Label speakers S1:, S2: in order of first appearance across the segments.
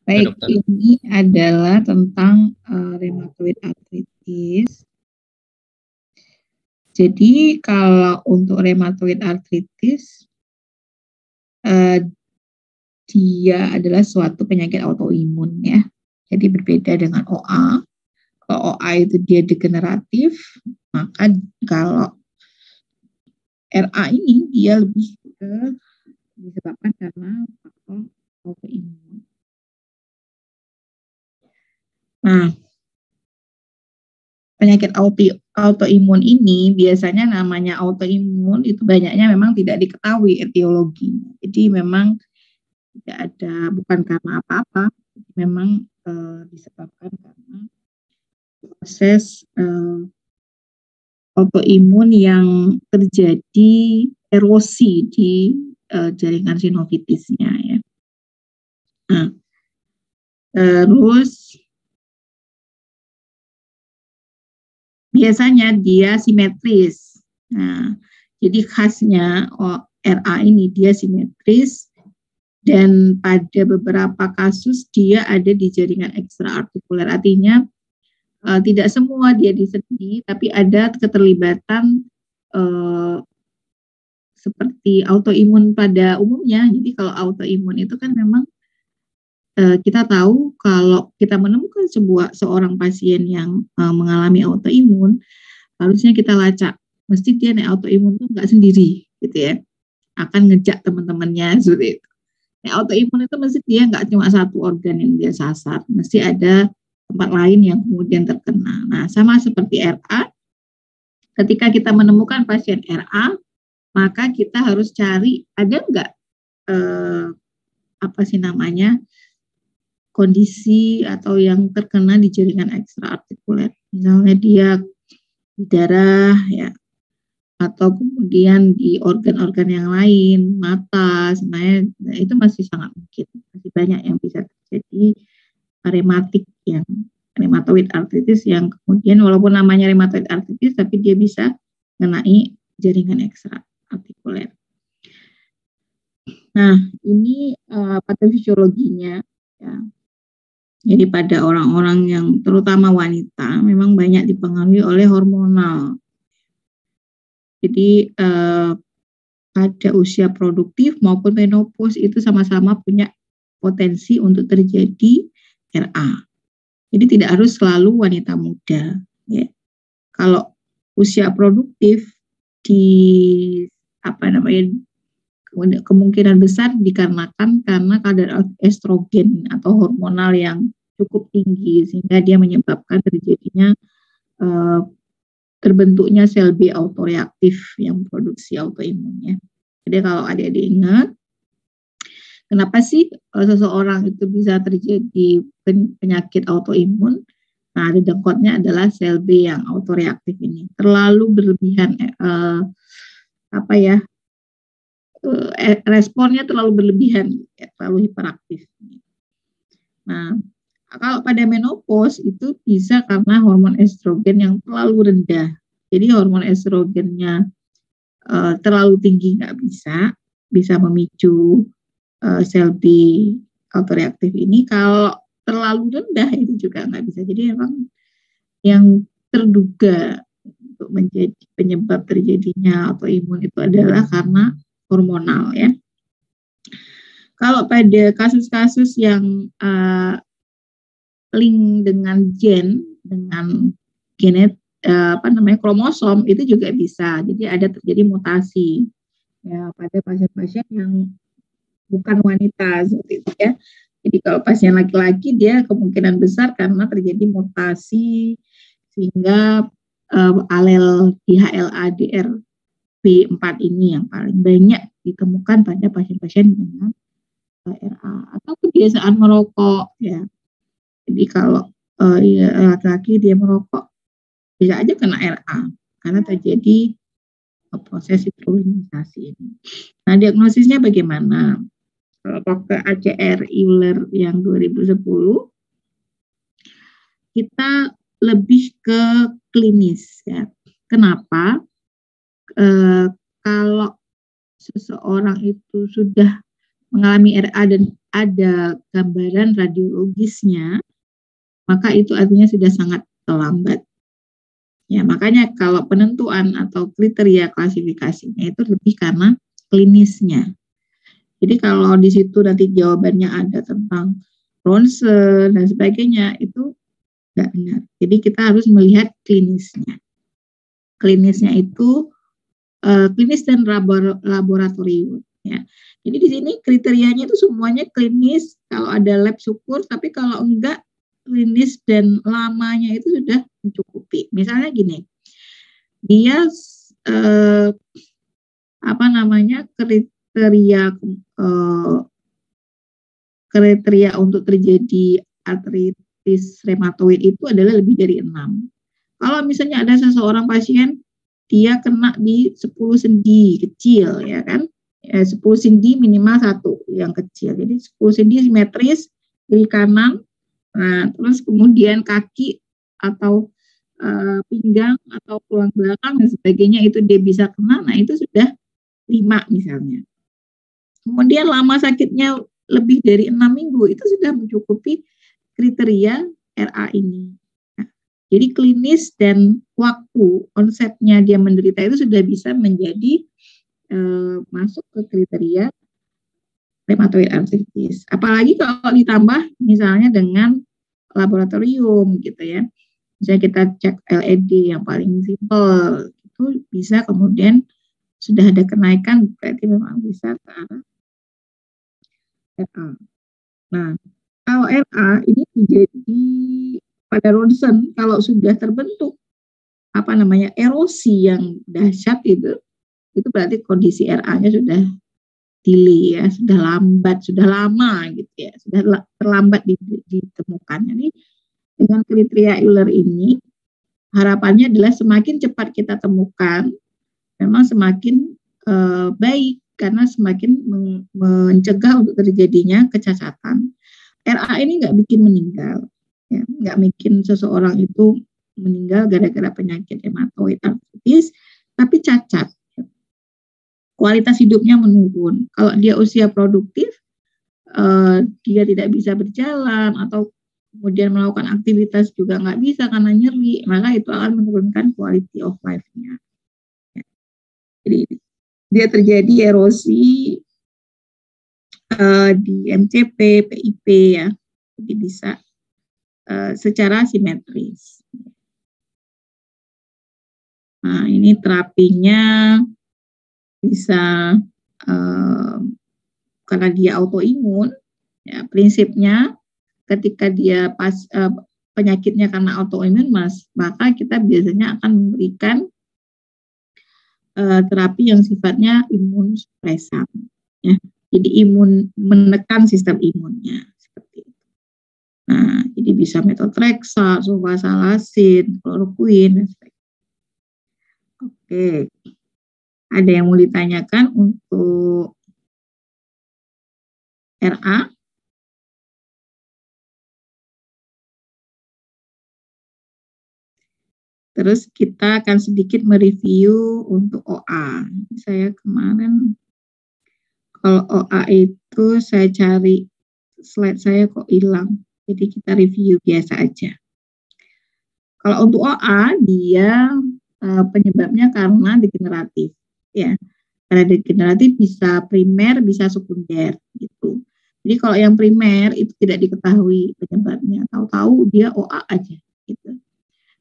S1: Ya,
S2: Baik,
S1: dokter.
S2: ini adalah tentang rheumatoid arthritis. Jadi kalau untuk rheumatoid arthritis, dia adalah suatu penyakit autoimun ya. Jadi berbeda dengan OA. Kalau OA itu dia degeneratif, maka kalau RA ini dia lebih disebabkan karena faktor autoimun. Nah, penyakit autoimun ini biasanya namanya autoimun itu banyaknya memang tidak diketahui etiologinya. Jadi memang tidak ada, bukan karena apa-apa, memang disebabkan karena proses autoimun yang terjadi erosi di jaringan sinovitisnya ya. Nah, terus biasanya dia simetris. Nah, jadi khasnya RA ini dia simetris dan pada beberapa kasus dia ada di jaringan ekstraartikuler. Artinya tidak semua dia di sendi, tapi ada keterlibatan seperti autoimun pada umumnya. Jadi kalau autoimun itu kan memang kita tahu kalau kita menemukan seorang pasien yang mengalami autoimun, harusnya kita lacak. Mesti dia nih autoimun itu nggak sendiri, gitu ya. Akan ngejak teman-temannya seperti itu. Nah, autoimun itu mesti dia nggak cuma satu organ yang dia sasar, mesti ada tempat lain yang kemudian terkena. Nah, sama seperti RA, ketika kita menemukan pasien RA, maka kita harus cari ada nggak kondisi atau yang terkena di jaringan ekstraartikuler. Misalnya dia di darah ya, atau kemudian di organ-organ yang lain, mata, sebenarnya itu masih sangat mungkin. Masih banyak yang bisa terjadi rheumatoid arthritis yang kemudian walaupun namanya rheumatoid arthritis tapi dia bisa mengenai jaringan ekstraartikuler. Nah, ini patofisiologinya ya. Jadi pada orang-orang yang terutama wanita memang banyak dipengaruhi oleh hormonal. Jadi pada usia produktif maupun menopause itu sama-sama punya potensi untuk terjadi RA. Jadi tidak harus selalu wanita muda. Ya. Kalau usia produktif kemungkinan besar dikarenakan karena kadar estrogen atau hormonal yang cukup tinggi sehingga dia menyebabkan terjadinya terbentuknya sel B autoreaktif yang produksi autoimunnya. Jadi kalau adik-adik ingat, kenapa sih seseorang itu bisa terjadi penyakit autoimun? Nah, di dengkotnya adalah sel B yang autoreaktif ini terlalu berlebihan responnya terlalu berlebihan, terlalu hiperaktif. Nah, kalau pada menopause itu bisa karena hormon estrogen yang terlalu rendah. Jadi hormon estrogennya terlalu tinggi nggak bisa memicu sel B autoreaktif ini. Kalau terlalu rendah itu juga nggak bisa. Jadi memang yang terduga untuk menjadi penyebab terjadinya autoimun itu adalah karena hormonal ya. Kalau pada kasus-kasus yang link dengan kromosom itu juga bisa. Jadi ada terjadi mutasi ya pada pasien-pasien yang bukan wanita seperti itu ya. Jadi kalau pasien laki-laki dia kemungkinan besar karena terjadi mutasi sehingga alel DHLA-DR B4 ini yang paling banyak ditemukan pada pasien-pasien dengan RA atau kebiasaan merokok ya. Jadi kalau laki-laki dia merokok bisa aja kena RA karena terjadi proses hidrolinisasi ini. Nah, diagnosisnya bagaimana? Kalau pakai ACR Euler yang 2010 kita lebih ke klinis ya. Kenapa? Kalau seseorang itu sudah mengalami RA dan ada gambaran radiologisnya, maka itu artinya sudah sangat terlambat. Ya, makanya kalau penentuan atau kriteria klasifikasinya itu lebih karena klinisnya. Jadi kalau di situ nanti jawabannya ada tentang ronsen dan sebagainya, itu nggak benar. Jadi kita harus melihat klinisnya. Klinisnya itu klinis dan laboratorium. Ya. Jadi di sini kriterianya itu semuanya klinis. Kalau ada lab syukur, tapi kalau enggak klinis dan lamanya itu sudah mencukupi. Misalnya gini, dia kriteria untuk terjadi artritis reumatoid itu adalah lebih dari 6. Kalau misalnya ada seseorang pasien dia kena di 10 sendi kecil, ya kan? 10 sendi minimal 1 yang kecil. Jadi 10 sendi simetris kiri kanan. Nah, terus kemudian kaki atau pinggang atau tulang belakang dan sebagainya itu dia bisa kena. Nah, itu sudah 5 misalnya. Kemudian lama sakitnya lebih dari 6 minggu, itu sudah mencukupi kriteria RA ini. Nah, jadi klinis dan waktu onsetnya dia menderita itu sudah bisa menjadi masuk ke kriteria rheumatoid arthritis. Apalagi kalau ditambah misalnya dengan laboratorium gitu ya. Misalnya kita cek LED yang paling simpel, itu bisa kemudian sudah ada kenaikan, berarti memang bisa ke arah RA. Nah, kalau RA ini terjadi pada ronsen, kalau sudah terbentuk erosi yang dahsyat itu berarti kondisi RA-nya sudah delay ya, sudah lambat, sudah lama gitu ya, sudah terlambat ditemukan. Jadi dengan kriteria Euler ini harapannya adalah semakin cepat kita temukan, memang semakin baik karena semakin mencegah untuk terjadinya kecacatan. RA ini nggak bikin meninggal, ya, nggak bikin seseorang itu meninggal gara-gara penyakit rheumatoid arthritis, tapi cacat. Kualitas hidupnya menurun. Kalau dia usia produktif, dia tidak bisa berjalan atau kemudian melakukan aktivitas juga nggak bisa karena nyeri, maka itu akan menurunkan quality of life-nya. Jadi dia terjadi erosi di MCP, PIP ya, jadi bisa secara simetris. Nah, ini terapinya bisa karena dia autoimun, ya, prinsipnya ketika dia penyakitnya karena autoimun, maka kita biasanya akan memberikan terapi yang sifatnya imun supresan, ya. Jadi menekan sistem imunnya seperti itu. Nah, jadi bisa methotrexate, sulfasalazin, kloroquine, dan sebagainya. Oke. Ada yang mau ditanyakan untuk RA? Terus kita akan sedikit mereview untuk OA. Saya kemarin, kalau OA itu saya cari slide saya kok hilang. Jadi kita review biasa aja. Kalau untuk OA, dia penyebabnya karena degeneratif. Ya, karena degeneratif bisa primer, bisa sekunder gitu. Jadi kalau yang primer itu tidak diketahui penyebabnya, tahu-tahu dia OA aja gitu.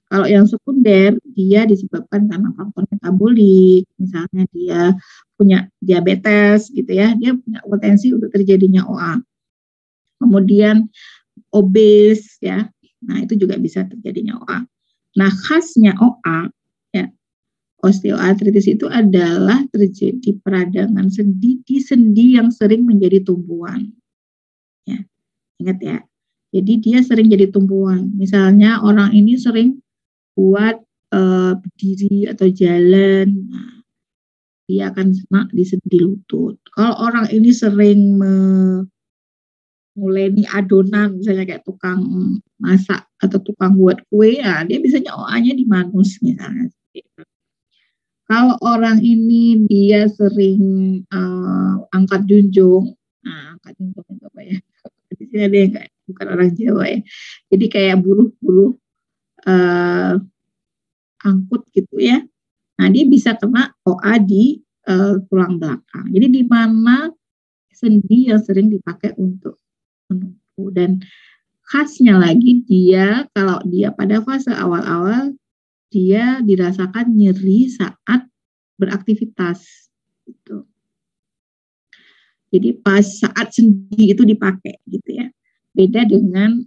S2: Kalau yang sekunder dia disebabkan karena faktor metabolik, misalnya dia punya diabetes gitu ya, dia punya potensi untuk terjadinya OA. Kemudian obes ya, nah itu juga bisa terjadinya OA. Nah khasnya OA ya, osteoartritis itu adalah terjadi peradangan sendi di sendi yang sering menjadi tumpuan. Ya, ingat ya. Jadi dia sering jadi tumpuan. Misalnya orang ini sering buat berdiri atau jalan, nah, dia akan kena di sendi lutut. Kalau orang ini sering mulai adonan, misalnya kayak tukang masak atau tukang buat kue, ya dia biasanya OA-nya di manus misalnya. Kalau orang ini dia sering angkat junjung, Nah, angkat itu apa ya? Di sini ada yang kayak, bukan orang Jawa ya. Jadi kayak buruh-buruh angkut gitu ya. Nah, dia bisa kena OA di tulang belakang. Jadi di mana sendi yang sering dipakai untuk menumpu. Dan khasnya lagi dia, kalau dia pada fase awal-awal, dia dirasakan nyeri saat beraktivitas. Gitu. Jadi pas saat sendi itu dipakai gitu ya. Beda dengan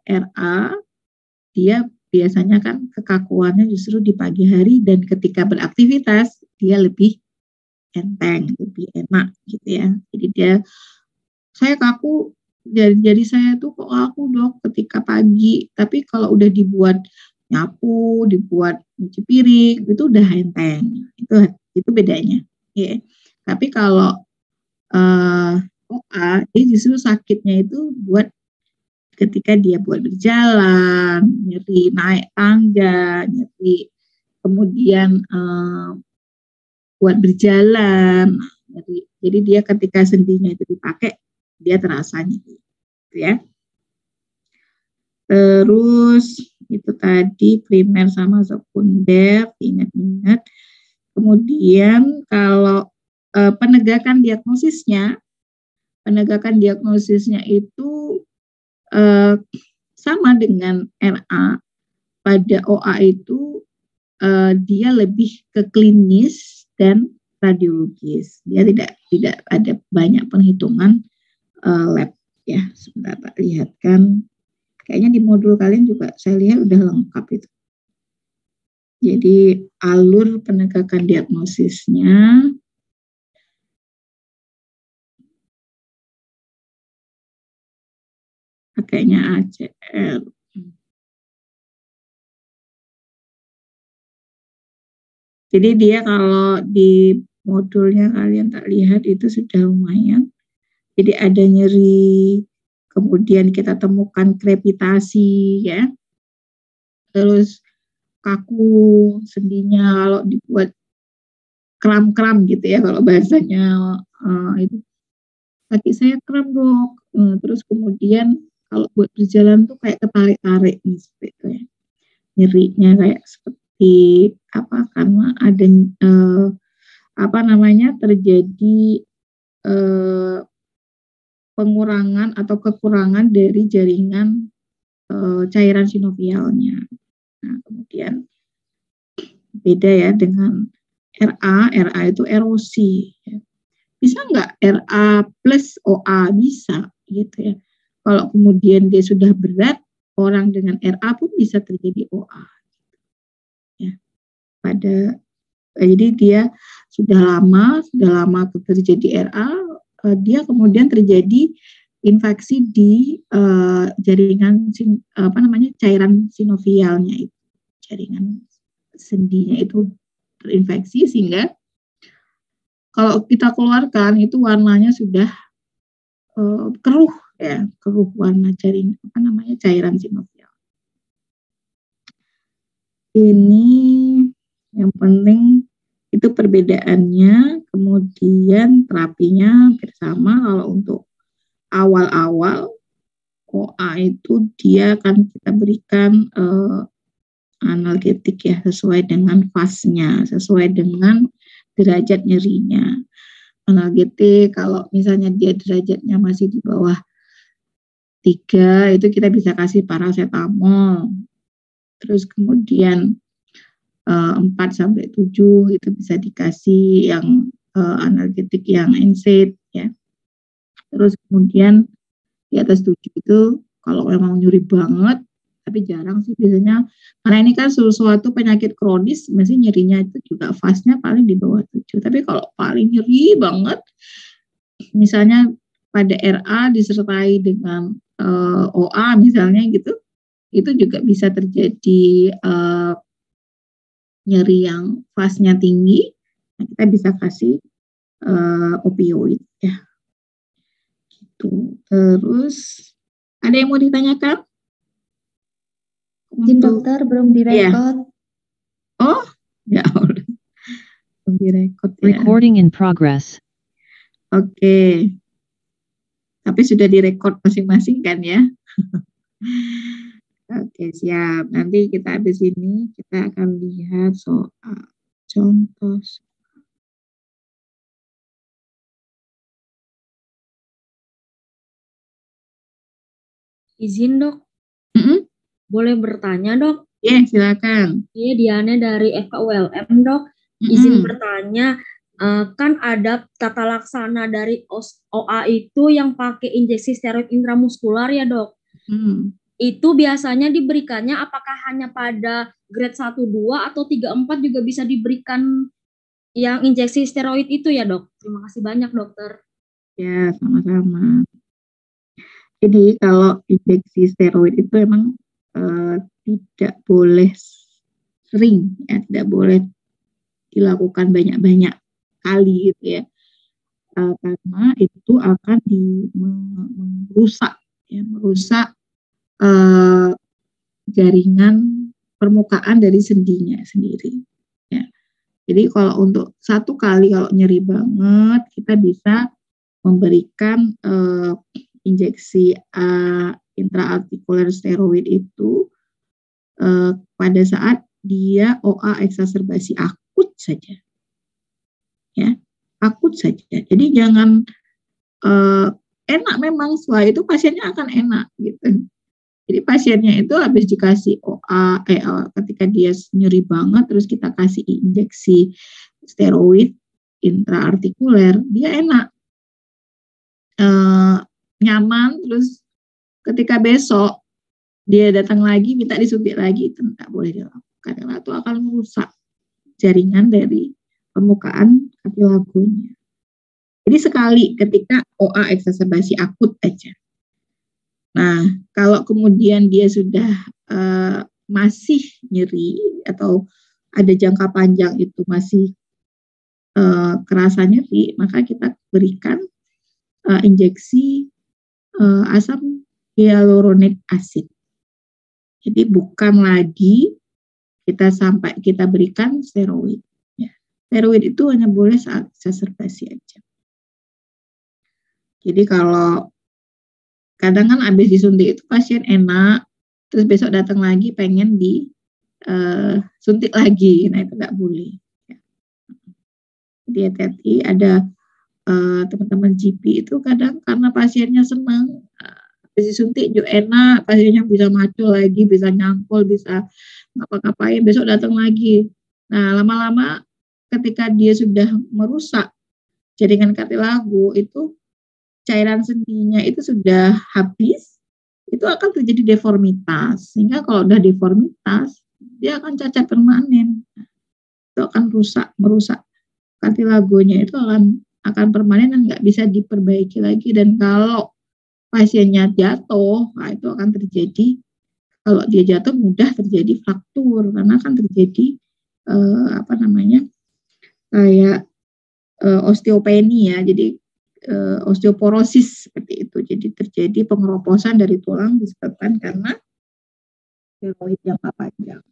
S2: RA, dia biasanya kan kekakuannya justru di pagi hari dan ketika beraktivitas dia lebih enteng, lebih enak gitu ya. Jadi dia, saya kaku, jadi saya tuh kok aku dok ketika pagi, tapi kalau udah dibuat nyapu, dibuat nyuci piring itu udah enteng. Itu bedanya. Ya. Tapi kalau OA, dia justru sakitnya itu buat ketika dia buat berjalan, nyeri naik tangga, nyeri kemudian buat berjalan. Jadi dia ketika sendinya itu dipakai, dia terasa nyeri, gitu ya. Terus itu tadi primer sama sekunder, ingat-ingat. Kemudian kalau penegakan diagnosisnya itu sama dengan RA. Pada OA itu dia lebih ke klinis dan radiologis. Dia tidak ada banyak perhitungan lab ya. Sebentar Pak lihatkan. Kayaknya di modul kalian juga saya lihat udah lengkap itu. Jadi alur penegakan diagnosisnya pakainya ACR. Jadi dia kalau di modulnya kalian tak lihat itu sudah lumayan. Jadi ada nyeri, kemudian kita temukan krepitasi ya. Terus kaku sendinya kalau dibuat kram-kram gitu ya kalau bahasanya itu. Kaki saya kram dok. Terus kemudian kalau buat berjalan tuh kayak ketarik-tarik nih seperti itu ya. Nyerinya kayak seperti apa, karena ada terjadi pengurangan atau kekurangan dari jaringan cairan sinovialnya. Nah, kemudian beda ya dengan RA. RA itu erosi. Ya. Bisa nggak RA plus OA? Bisa gitu ya. Kalau kemudian dia sudah berat, orang dengan RA pun bisa terjadi OA. Ya. Jadi dia sudah lama terjadi RA, dia kemudian terjadi infeksi di jaringan cairan sinovialnya itu, jaringan sendinya itu terinfeksi sehingga kalau kita keluarkan itu warnanya sudah keruh ya, keruh warna cairan sinovial. Ini yang penting itu perbedaannya, kemudian terapinya bersama. Kalau untuk awal-awal OA itu dia akan kita berikan analgetik ya, sesuai dengan fasenya, sesuai dengan derajat nyerinya. Analgetik kalau misalnya dia derajatnya masih di bawah 3, itu kita bisa kasih paracetamol. Terus kemudian 4-7 itu bisa dikasih yang analgetik yang NSAID ya. Terus kemudian di atas 7 itu kalau memang nyeri banget, tapi jarang sih biasanya, karena ini kan suatu penyakit kronis, mesti nyerinya itu juga fase-nya paling di bawah 7. Tapi kalau paling nyeri banget, misalnya pada RA disertai dengan OA misalnya gitu, itu juga bisa terjadi nyeri yang fase-nya tinggi. Nah, kita bisa kasih opioid ya. Gitu. Terus ada yang mau ditanyakan?
S1: Izin dokter, belum direkod.
S2: Ya. Oh, ya Allah. Belum direkod ya.
S3: Recording in progress.
S2: Oke. Tapi sudah direkod masing-masing kan ya. Oke, siap. Nanti kita habis ini kita akan lihat soal contoh.
S3: Izin dok, boleh bertanya dok?
S2: Ya, silakan.
S3: Iya, Diana dari FKULM dok. Izin bertanya, kan ada tata laksana dari OA itu yang pakai injeksi steroid intramuskular ya dok? Itu biasanya diberikannya apakah hanya pada grade 1, 2 atau 3, 4 juga bisa diberikan yang injeksi steroid itu ya dok? Terima kasih banyak dokter.
S2: Ya, sama-sama. Jadi kalau injeksi steroid itu emang tidak boleh sering, ya, tidak boleh dilakukan banyak-banyak kali gitu ya, karena itu akan merusak jaringan permukaan dari sendinya sendiri. Ya. Jadi kalau untuk satu kali kalau nyeri banget, kita bisa memberikan injeksi intraartikuler steroid itu pada saat dia OA eksaserbasi akut saja, ya, akut saja. Jadi jangan enak memang setelah itu pasiennya akan enak gitu. Jadi pasiennya itu habis dikasih OA, ketika dia nyeri banget, terus kita kasih injeksi steroid intraartikuler, dia enak, nyaman, terus ketika besok dia datang lagi minta disuntik lagi, itu tidak boleh dilakukan karena itu akan merusak jaringan dari permukaan kartilagonya. Jadi sekali ketika OA eksaserbasi akut aja. Nah, kalau kemudian dia sudah masih nyeri atau ada jangka panjang itu masih kerasa nyeri, maka kita berikan injeksi asam hyaluronik asid. Jadi bukan lagi kita berikan steroid. Ya. Steroid itu hanya boleh saat eksaserbasi aja. Jadi kalau kadang kan habis disuntik itu pasien enak, terus besok datang lagi pengen disuntik lagi, nah itu nggak boleh. Jadi hati-hati, ada teman-teman GP itu kadang karena pasiennya senang, habis disuntik juga enak, pasiennya bisa maco lagi, bisa nyangkul, bisa ngapa-ngapain, besok datang lagi. Nah lama-lama ketika dia sudah merusak jaringan kartilago itu, cairan sendinya itu sudah habis, itu akan terjadi deformitas. Sehingga kalau udah deformitas, dia akan cacat permanen. Itu akan merusak kartilagonya, itu akan permanen dan nggak bisa diperbaiki lagi. Dan kalau pasiennya jatuh, nah itu akan terjadi, kalau dia jatuh mudah terjadi fraktur, karena akan terjadi kayak osteopenia ya, jadi osteoporosis seperti itu. Jadi terjadi pengeroposan dari tulang disebabkan karena steroid jangka panjang.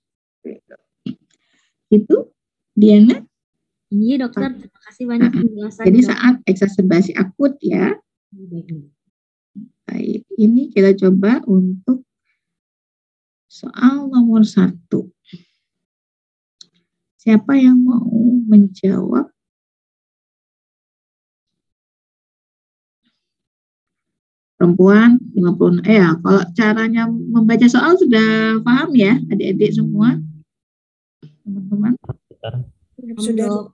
S2: Itu Diana.
S3: Iya dokter, terima kasih banyak penjelasannya.
S2: Jadi saat eksaserbasi akut ya. Baik, ini kita coba untuk soal nomor 1. Siapa yang mau menjawab? Perempuan 50. Ya, kalau caranya membaca soal sudah paham ya, adik-adik semua, teman-teman.
S3: Sudah.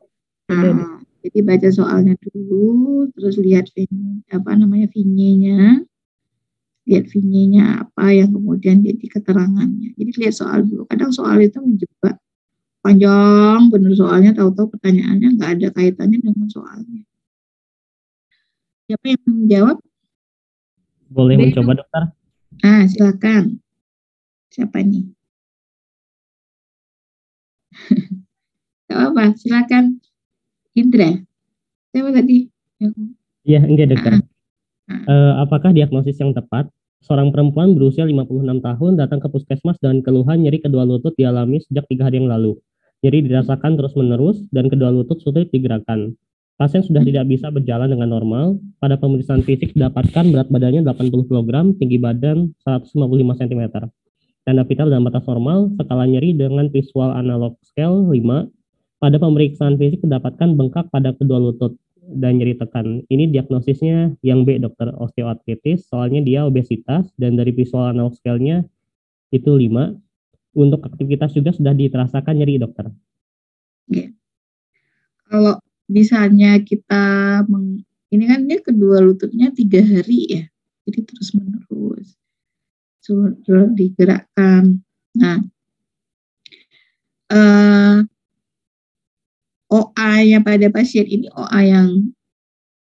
S2: Jadi baca soalnya dulu, terus lihat vinyenya, lihat vinyenya apa yang kemudian jadi keterangannya. Jadi lihat soal dulu. Kadang soal itu menjebak, panjang benar soalnya, tahu-tahu pertanyaannya nggak ada kaitannya dengan soalnya. Siapa yang menjawab?
S4: Boleh mencoba dokter?
S2: Silakan. Siapa nih? Gak apa-apa, silakan. Indra. Siapa tadi?
S4: Iya, enggak dokter. Apakah diagnosis yang tepat? Seorang perempuan berusia 56 tahun datang ke puskesmas dengan keluhan nyeri kedua lutut dialami sejak 3 hari yang lalu. Nyeri dirasakan terus-menerus dan kedua lutut sulit digerakkan. Pasien sudah tidak bisa berjalan dengan normal. Pada pemeriksaan fisik didapatkan berat badannya 80 kg, tinggi badan 155 cm. Tanda vital dan batas normal, skala nyeri dengan visual analog scale 5. Pada pemeriksaan fisik didapatkan bengkak pada kedua lutut dan nyeri tekan. Ini diagnosisnya yang B, dokter, osteoartritis, soalnya dia obesitas dan dari visual analog scale-nya itu 5. Untuk aktivitas juga sudah dirasakan nyeri, dokter.
S2: Ya. Kalau misalnya kita ini kan dia kedua lututnya 3 hari ya, jadi terus menerus suruh digerakkan. Nah, OA-nya pada pasien ini OA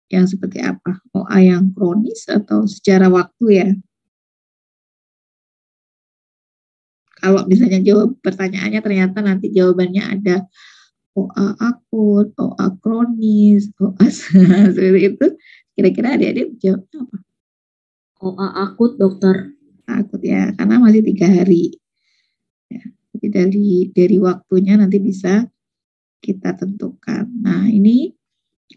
S2: yang seperti apa? OA yang kronis atau secara waktu ya? Kalau misalnya jawab pertanyaannya ternyata nanti jawabannya ada OA akut, OA kronis, OA seperti itu, kira-kira adik-adik jawabnya apa?
S3: OA akut, dokter.
S2: Akut ya, karena masih 3 hari. Ya, jadi dari waktunya nanti bisa kita tentukan. Nah, ini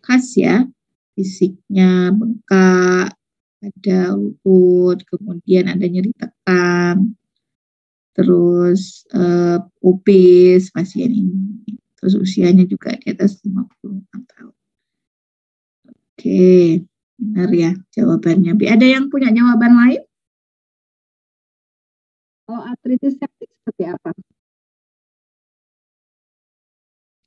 S2: khas ya, fisiknya bengkak, ada lutut, kemudian ada nyeri tekan, terus obes pasien ini, terus usianya juga di atas 56 tahun. Oke, benar ya jawabannya. Ada yang punya jawaban lain? Oh, artritis septik seperti apa?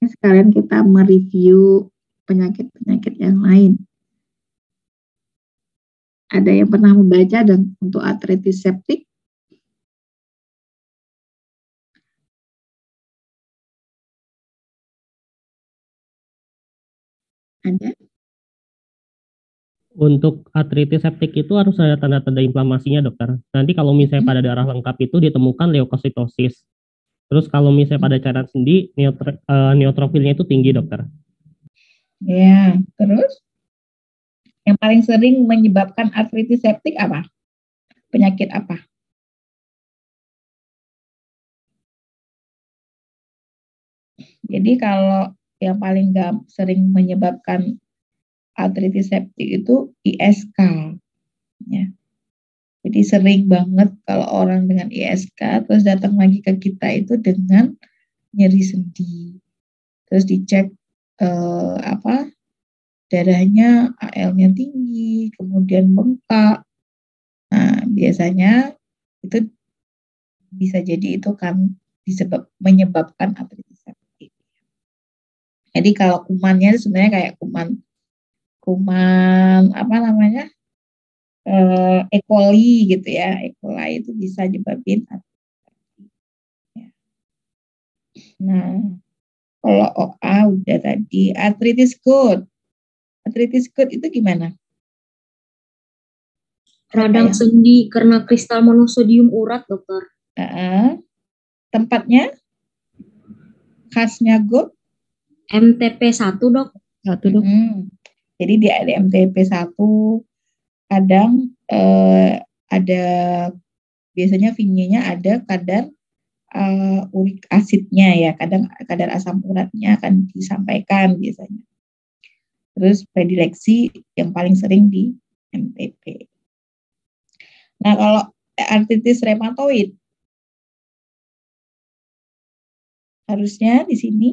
S2: Ini sekalian kita mereview penyakit-penyakit yang lain. Ada yang pernah membaca dan untuk artritis septik? Ada?
S4: Untuk artritis septik itu harus ada tanda-tanda inflamasinya, dokter. Nanti kalau misalnya pada darah lengkap itu ditemukan leukositosis. Terus kalau misalnya pada cairan sendi, neutrofilnya itu tinggi, dokter.
S2: Ya, terus yang paling sering menyebabkan artritis septik apa? Penyakit apa? Jadi kalau yang paling sering menyebabkan artritis septik itu ISK. Ya. Jadi sering banget kalau orang dengan ISK terus datang lagi ke kita itu dengan nyeri sendi. Terus dicek darahnya AL-nya tinggi, kemudian bengkak. Nah, biasanya itu bisa jadi itu kan menyebabkan artritis septik. Jadi kalau kumannya sebenarnya kayak kuman apa namanya? E. coli gitu ya. E. coli itu bisa nyebabin artritis septik. Nah, kalau OA udah tadi, artritis good. Artritis good itu gimana?
S3: Radang sendi karena kristal monosodium urat, dokter.
S2: Tempatnya? Khasnya good?
S3: MTP1, dok.
S2: Jadi di MTP1 kadang ada biasanya V-nya ada kadar urik asidnya ya, kadar asam uratnya akan disampaikan biasanya. Terus predileksi yang paling sering di MTP. Nah, kalau artritis reumatoid harusnya di sini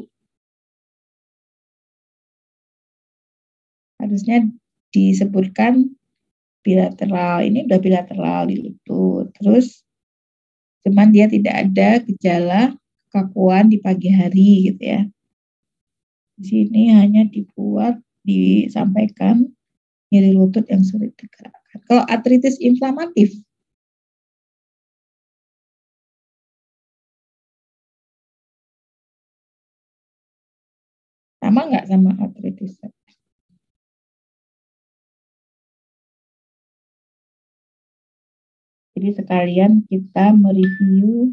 S2: harusnya disebutkan bilateral. Ini udah bilateral di lutut. Terus cuman dia tidak ada gejala kekakuan di pagi hari gitu ya. Di sini hanya disampaikan nyeri lutut yang sulit digerakkan. Kalau artritis inflamatif, sama nggak sama artritis? Jadi sekalian kita mereview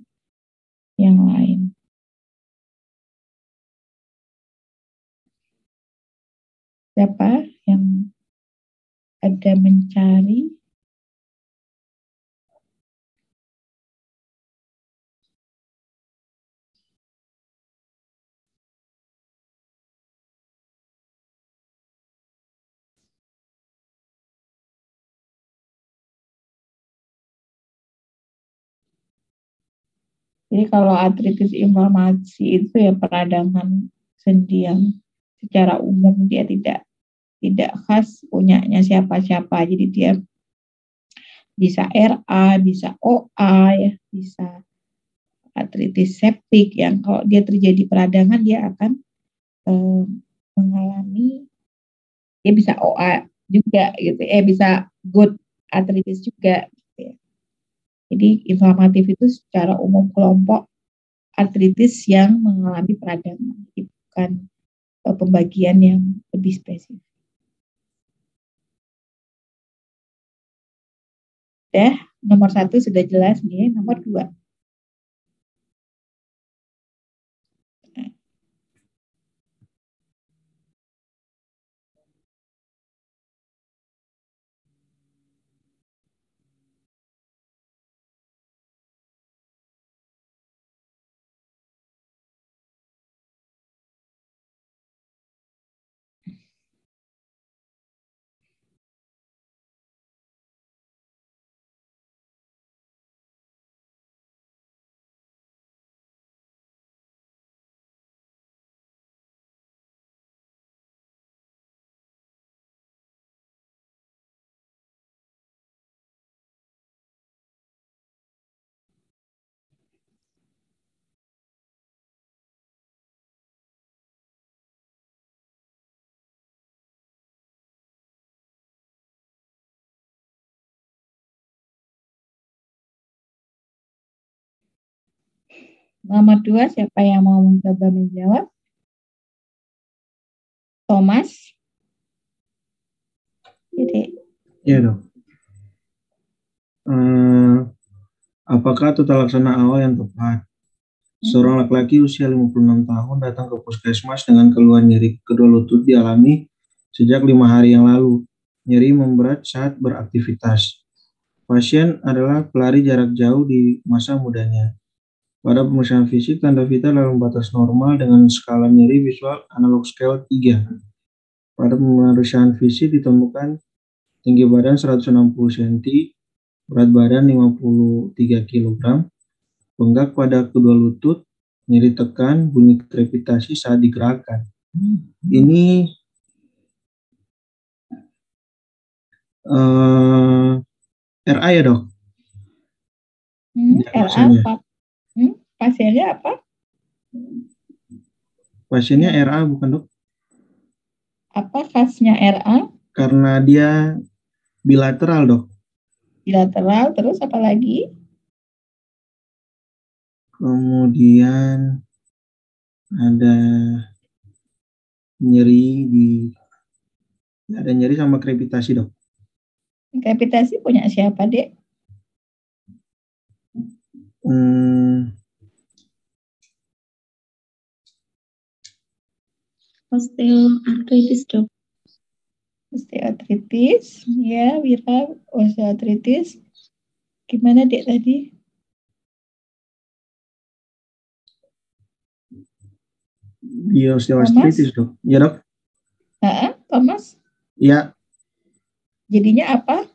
S2: yang lain. Siapa yang ada mencari? Jadi kalau artritis inflamasi itu ya peradangan sendi yang secara umum dia tidak khas punyanya siapa-siapa. Jadi dia bisa RA, bisa OA, ya, bisa artritis septik yang kalau dia terjadi peradangan dia akan mengalami, dia bisa OA juga gitu, bisa good artritis juga. Gitu ya. Jadi inflamatif itu secara umum kelompok artritis yang mengalami peradangan, bukan pembagian yang lebih spesifik. Nomor 1 sudah jelas nih, nomor 2. Nomor 2, siapa yang mau mencoba menjawab? Thomas? Jadi.
S5: Iya dong. Apakah tata laksana awal yang tepat? Seorang laki-laki usia 56 tahun datang ke puskesmas dengan keluhan nyeri kedua lutut dialami sejak 5 hari yang lalu. Nyeri memberat saat beraktivitas. Pasien adalah pelari jarak jauh di masa mudanya. Pada pemeriksaan fisik, tanda vital dalam batas normal dengan skala nyeri visual analog scale 3. Pada pemeriksaan fisik ditemukan tinggi badan 160 cm, berat badan 53 kg, bengkak pada kedua lutut, nyeri tekan, bunyi krepitasi saat digerakkan. Ini RA ya dok?
S2: RA apa? Pasiennya apa?
S5: Pasiennya RA bukan dok?
S2: Apa khasnya RA?
S5: Karena dia bilateral dok.
S2: Bilateral, terus apa lagi?
S5: Kemudian ada nyeri sama krepitasi dok.
S2: Krepitasi punya siapa dek?
S1: Osteoartritis dok.
S2: Osteoartritis, ya Wira, osteoartritis. Gimana dek tadi?
S5: Dia osteoartritis dok. Ya dok?
S2: Thomas?
S5: Ya.
S2: Jadinya apa?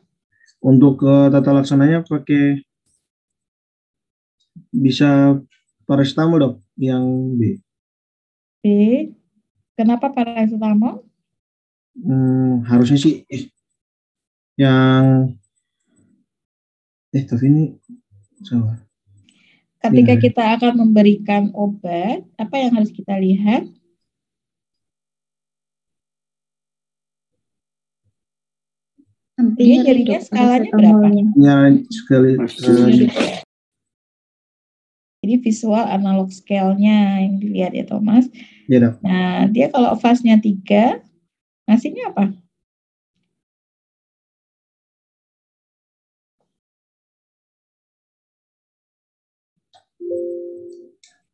S5: Untuk tata laksananya pakai bisa paracetamol dok, yang B.
S2: B. Kenapa paracetamol?
S5: Harusnya sih yang tapi ini salah.
S2: Ketika kita akan memberikan obat, apa yang harus kita lihat? Dia jadinya skalanya berapa?
S5: Ya, sekali.
S2: Jadi visual analog scale-nya yang dilihat ya Thomas.
S5: Ya dok.
S2: Nah, dia kalau fase-nya 3, ngasihnya apa?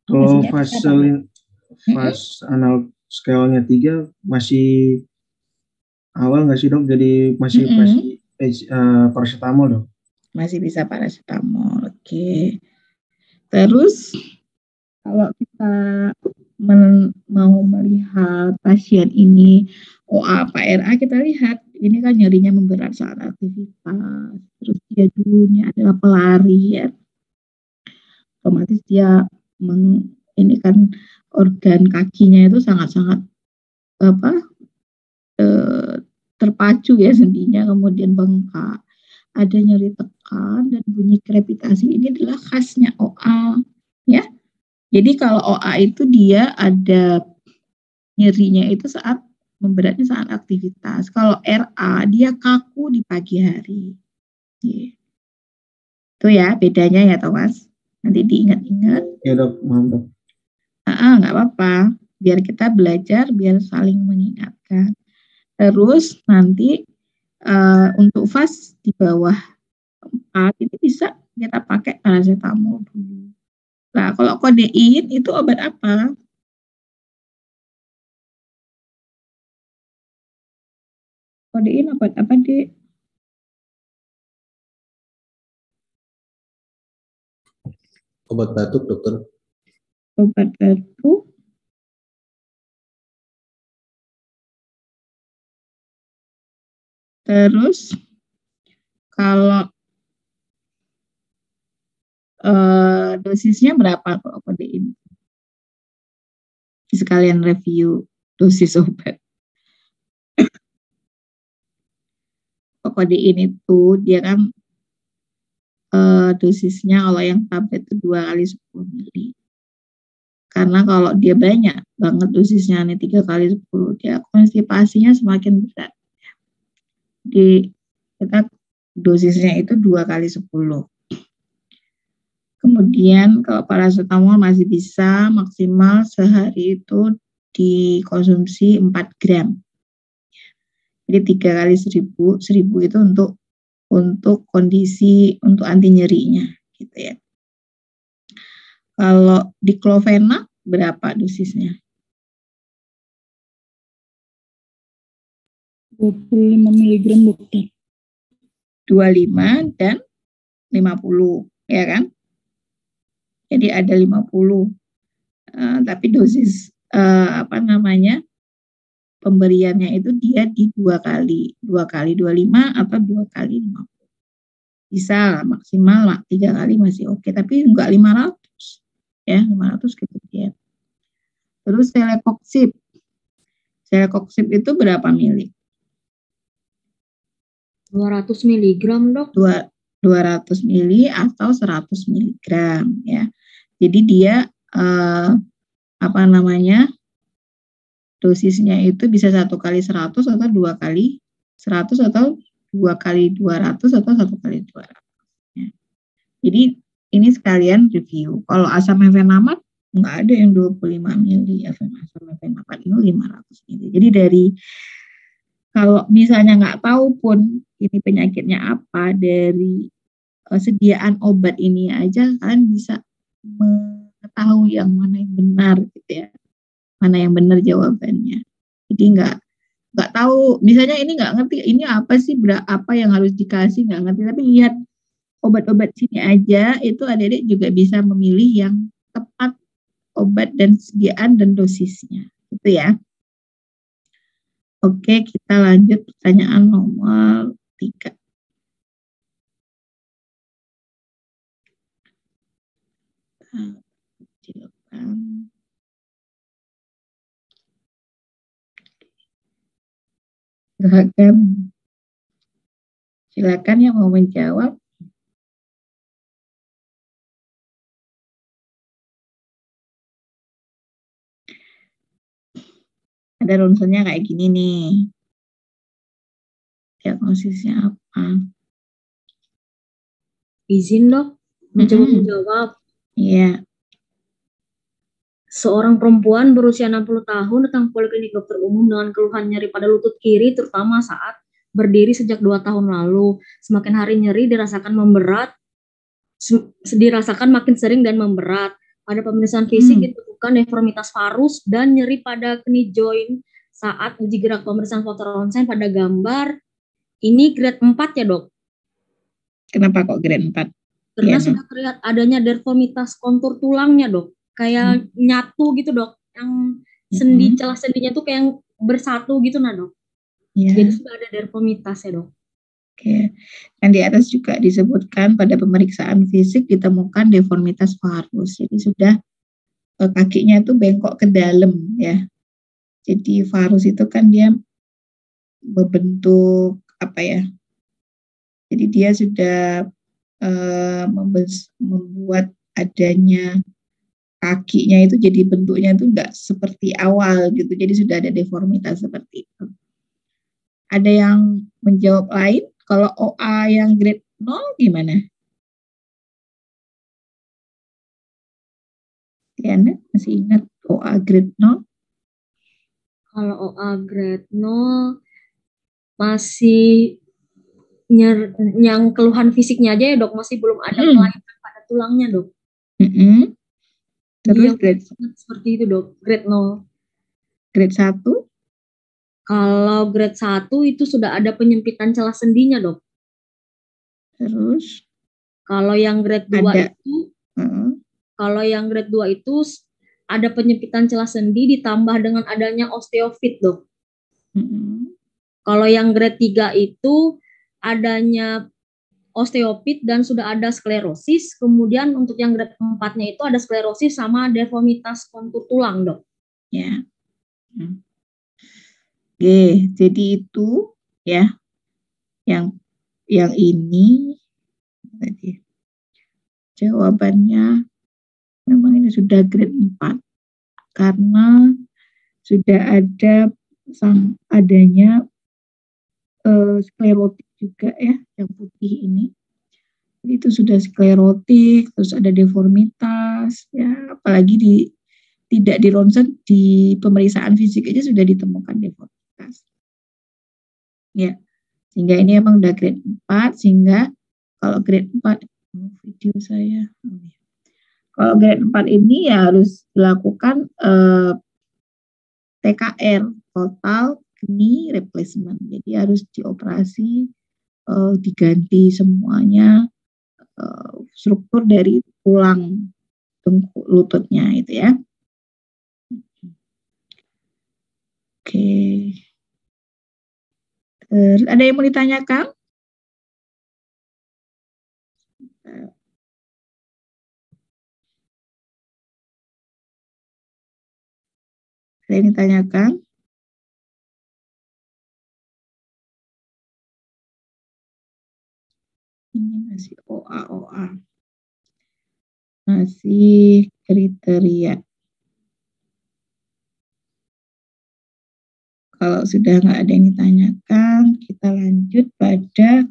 S5: Kalau fase analog scale-nya 3 masih awal nggak sih dok? Jadi masih paracetamol dok?
S2: Masih bisa paracetamol, oke. Terus kalau kita mau melihat pasien ini OA apa RA, kita lihat ini kan nyerinya memberat saat aktivitas. Terus dia dulunya adalah pelari ya. otomatis dia ini kan organ kakinya itu sangat-sangat terpacu ya sendinya, kemudian bengkak, ada nyeri tekan dan bunyi krepitasi. Ini adalah khasnya OA ya. Jadi kalau OA itu dia ada nyerinya itu saat memberatnya saat aktivitas. Kalau RA dia kaku di pagi hari. Itu ya bedanya ya Thomas. Nanti diingat-ingat.
S5: Ya dok, paham dok.
S2: Nggak apa-apa. Biar kita belajar, biar saling mengingatkan. Terus nanti untuk fas di bawah 4 ini bisa kita pakai paracetamol dulu. Nah, kalau kodein itu obat apa? Kodein obat apa, Dek?
S5: Obat batuk dokter.
S2: Obat batuk. Terus kalau dosisnya berapa kalau kodein? Sekalian review dosis obat. Kodein itu dia kan dosisnya kalau yang tablet itu 2 kali 10 mili. Karena kalau dia banyak banget dosisnya nih 3 kali 10, dia konstipasinya semakin berat. Jadi kita dosisnya itu 2 kali 10. Kemudian kalau paracetamol masih bisa maksimal sehari itu dikonsumsi 4 gram. Jadi 3 kali 1000 itu untuk kondisi untuk anti nyerinya gitu ya. Kalau diclofenac berapa dosisnya?
S1: 25 mg dokter.
S2: 25 dan 50 ya kan? Jadi ada 50. Tapi dosis pemberiannya itu dia di 2 kali 25 atau 2 kali 50. Bisa lah, maksimal 3 kali masih oke, tapi enggak 500 ya, 500 kemudian. Terus Celecoxib itu berapa mili?
S3: 200 mg dok.
S2: 200 mili atau 100 mg ya. Jadi dia dosisnya itu bisa 1 kali 100 atau 2 kali 100 atau 2 kali 200 atau 1 kali 200 ya. Jadi ini sekalian review. Kalau asam mefenamat nggak ada yang 25 mili, asam mefenamat itu 500 mili. Jadi dari kalau misalnya nggak tahu pun ini penyakitnya apa, dari sediaan obat ini aja kalian bisa mengetahui yang mana yang benar gitu ya, mana yang benar jawabannya. Jadi nggak tahu, misalnya ini nggak ngerti ini apa sih, apa yang harus dikasih, nggak ngerti, tapi lihat obat-obat sini aja itu adik-adik juga bisa memilih yang tepat obat dan sediaan dan dosisnya gitu ya. Oke, kita lanjut pertanyaan nomor 3. Silakan yang mau menjawab. Ada runselnya kayak gini nih. Diagnosisnya apa?
S3: Izin dok, mencoba menjawab.
S2: Iya.
S3: Seorang perempuan berusia 60 tahun datang ke poliklinik dokter umum dengan keluhan nyeri pada lutut kiri, terutama saat berdiri sejak 2 tahun lalu. Semakin hari nyeri dirasakan makin sering dan memberat. Pada pemeriksaan fisik ditemukan deformitas varus dan nyeri pada knie joint saat uji gerak pemeriksaan foto ronsen pada gambar. Ini grade 4 ya dok?
S2: Kenapa kok grade 4?
S3: Karena sudah terlihat adanya deformitas kontur tulangnya dok. Kayak nyatu gitu dok, yang celah sendinya tuh kayak yang bersatu gitu nah dok. Jadi sudah ada deformitas ya dok.
S2: Oke. Dan di atas juga disebutkan pada pemeriksaan fisik ditemukan deformitas varus. Jadi sudah kakinya itu bengkok ke dalam ya. Jadi varus itu kan dia berbentuk apa ya? Jadi dia sudah membuat adanya kakinya itu jadi bentuknya itu enggak seperti awal gitu. Jadi sudah ada deformitas seperti itu. Ada yang menjawab lain? Kalau OA yang grade 0 gimana? Tiana masih ingat OA grade 0?
S3: Kalau OA grade 0 masih yang keluhan fisiknya aja ya dok, masih belum ada kelainan pada tulangnya dok.
S2: Terus
S3: grade seperti itu dok, grade 0.
S2: Grade 1?
S3: Kalau grade 1 itu sudah ada penyempitan celah sendinya dok.
S2: Terus?
S3: Kalau yang grade 2 itu, kalau yang grade 2 itu ada penyempitan celah sendi ditambah dengan adanya osteofit dok. Kalau yang grade 3 itu adanya osteopit dan sudah ada sklerosis. Kemudian untuk yang grade 4-nya itu ada sklerosis sama deformitas kontur tulang dok.
S2: Ya. Oke, jadi itu ya yang ini tadi jawabannya memang ini sudah grade 4 karena sudah ada adanya sklerotik juga ya yang putih ini. Jadi itu sudah sklerotik, terus ada deformitas ya, apalagi tidak di ronsen, di pemeriksaan fisik aja sudah ditemukan deformitas. Ya. Sehingga ini emang udah grade 4, sehingga kalau grade 4 video saya. Kalau grade 4 ini ya harus dilakukan TKR, total knee replacement. Jadi harus dioperasi, diganti semuanya struktur dari tulang lututnya itu ya. Oke. Ada yang mau ditanyakan? Ada yang ditanyakan? Ini masih OA. Masih kriteria. Kalau sudah nggak ada yang ditanyakan, kita lanjut pada